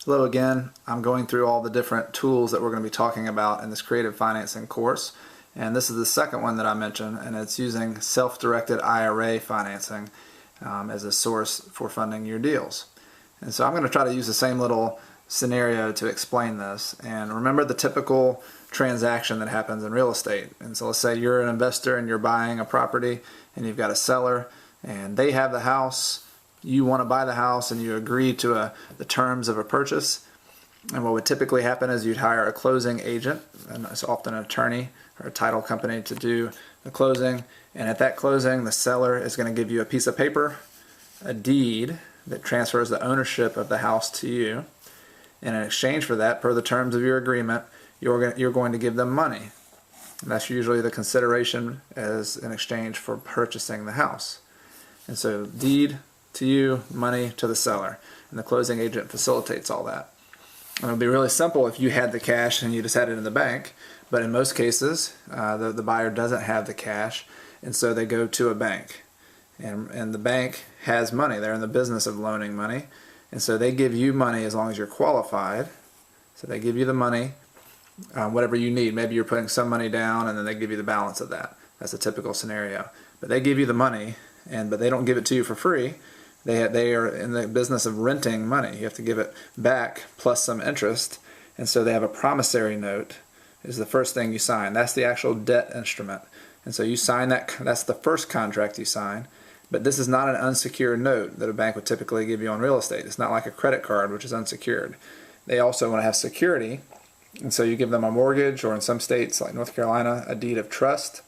Hello again. I'm going through all the different tools that we're going to be talking about in this creative financing course, and this is the second one that I mentioned, and it's using self-directed IRA financing as a source for funding your deals. And so I'm going to try to use the same little scenario to explain this. And remember the typical transaction that happens in real estate. And so let's say you're an investor and you're buying a property and you've got a seller and they have the house. You want to buy the house and you agree to the terms of a purchase. And what would typically happen is you'd hire a closing agent, and it's often an attorney or a title company, to do the closing. And at that closing, the seller is going to give you a piece of paper, a deed that transfers the ownership of the house to you. And in exchange for that, per the terms of your agreement, you're going to give them money. And that's usually the consideration as in exchange for purchasing the house. And so deed to you, money to the seller. And the closing agent facilitates all that. And it would be really simple if you had the cash and you just had it in the bank. But in most cases, the buyer doesn't have the cash, and so they go to a bank. And the bank has money. They're in the business of loaning money. And so they give you money as long as you're qualified. So they give you the money, whatever you need. Maybe you're putting some money down and then they give you the balance of that. That's a typical scenario. But they give you the money, but they don't give it to you for free. They are in the business of renting money. You have to give it back plus some interest. And so they have a promissory note is the first thing you sign. That's the actual debt instrument. And so you sign that. That's the first contract you sign. But this is not an unsecured note that a bank would typically give you on real estate. It's not like a credit card, which is unsecured. They also want to have security. And so you give them a mortgage, or in some states like North Carolina, a deed of trust.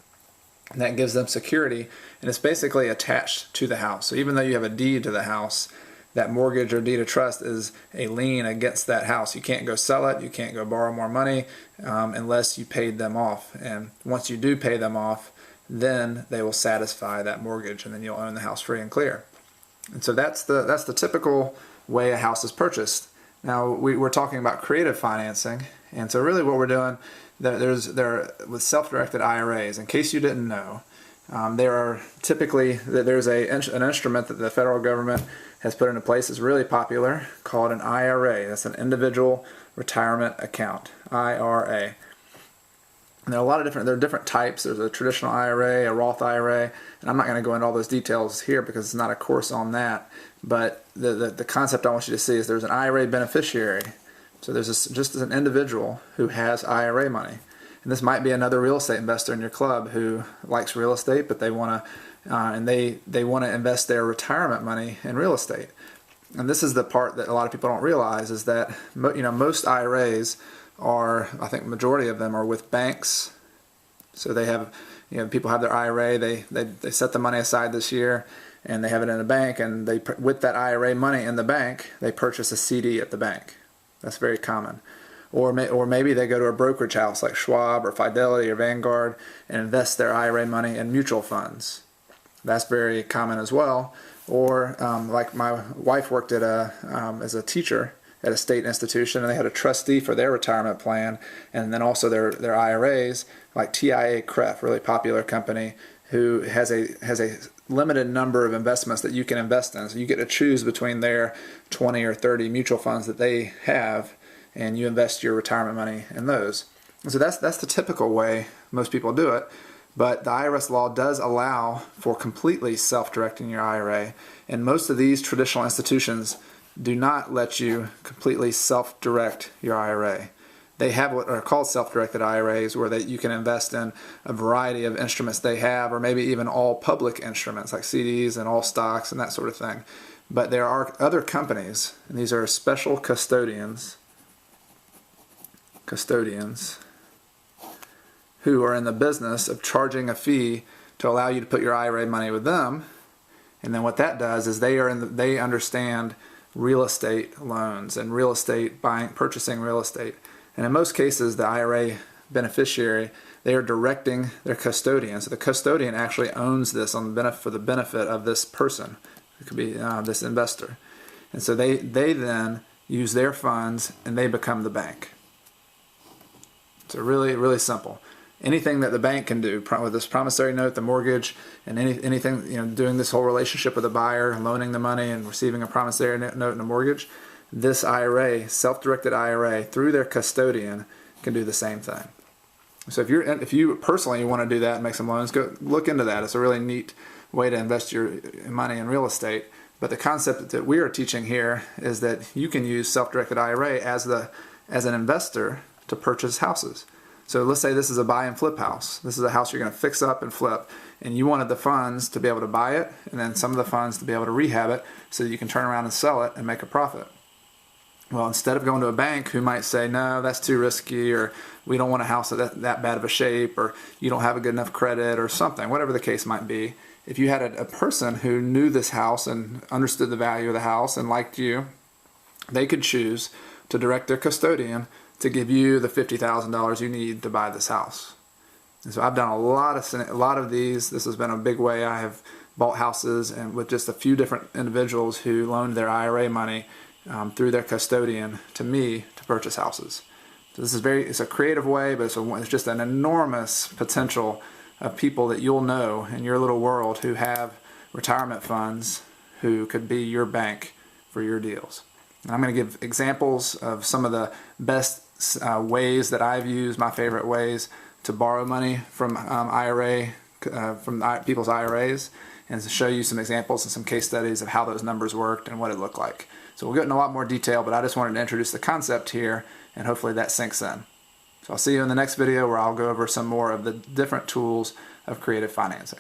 And that gives them security, and it's basically attached to the house. So even though you have a deed to the house, that mortgage or deed of trust is a lien against that house. You can't go sell it, you can't go borrow more money unless you paid them off. And once you do pay them off, then they will satisfy that mortgage, and then you'll own the house free and clear. And so that's the typical way a house is purchased. Now we're talking about creative financing, and so really what we're doing, with self-directed IRAs, in case you didn't know, there's an instrument that the federal government has put into place that's really popular called an IRA. That's an individual retirement account, IRA. And there are different types. There's a traditional IRA, a Roth IRA, and I'm not going to go into all those details here because it's not a course on that. But the concept I want you to see is there's an IRA beneficiary. So there's just an individual who has IRA money. And this might be another real estate investor in your club who likes real estate, but they want to invest their retirement money in real estate. And this is the part that a lot of people don't realize, is that most IRAs are, I think majority of them are with banks. So they have, people have their IRA, they set the money aside this year and they have it in a bank, and with that IRA money in the bank, they purchase a CD at the bank. That's very common. Or maybe they go to a brokerage house like Schwab or Fidelity or Vanguard and invest their IRA money in mutual funds. That's very common as well. Or like my wife worked as a teacher at a state institution, and they had a trustee for their retirement plan, and then also their IRAs, like TIAA-CREF, really popular company, who has a limited number of investments that you can invest in. So you get to choose between their 20 or 30 mutual funds that they have, and you invest your retirement money in those. And so that's the typical way most people do it. But the IRS law does allow for completely self-directing your IRA, and most of these traditional institutions do not let you completely self-direct your IRA. They have what are called self-directed IRAs, where you can invest in a variety of instruments they have, or maybe even all public instruments like CDs and all stocks and that sort of thing. But there are other companies, and these are special custodians who are in the business of charging a fee to allow you to put your IRA money with them. And then what that does is they understand real estate loans and real estate purchasing real estate. And in most cases, the IRA beneficiary, they are directing their custodian. So the custodian actually owns this for the benefit of this person. It could be this investor. And so they then use their funds and they become the bank. So really, really simple. Anything that the bank can do with this promissory note, the mortgage, and anything, doing this whole relationship with the buyer, loaning the money and receiving a promissory note and a mortgage, this IRA, self-directed IRA, through their custodian, can do the same thing. So if you personally want to do that and make some loans, go look into that. It's a really neat way to invest your money in real estate. But the concept that we are teaching here is that you can use self-directed IRA as an investor to purchase houses. So let's say this is a buy and flip house. This is a house you're going to fix up and flip, and you wanted the funds to be able to buy it, and then some of the funds to be able to rehab it so that you can turn around and sell it and make a profit. Well, instead of going to a bank who might say, no, that's too risky, or we don't want a house that bad of a shape, or you don't have a good enough credit or something, whatever the case might be, if you had a person who knew this house and understood the value of the house and liked you, they could choose to direct their custodian to give you the $50,000 you need to buy this house. And so I've done a lot of these. This has been a big way I have bought houses, and with just a few different individuals who loaned their IRA money through their custodian to me to purchase houses. So this is it's a creative way, but it's just an enormous potential of people that you'll know in your little world who have retirement funds who could be your bank for your deals. And I'm going to give examples of some of the best ways that I've used, my favorite ways to borrow money from people's IRAs, and to show you some examples and some case studies of how those numbers worked and what it looked like. So we'll get into a lot more detail, but I just wanted to introduce the concept here, and hopefully that sinks in. So I'll see you in the next video where I'll go over some more of the different tools of creative financing.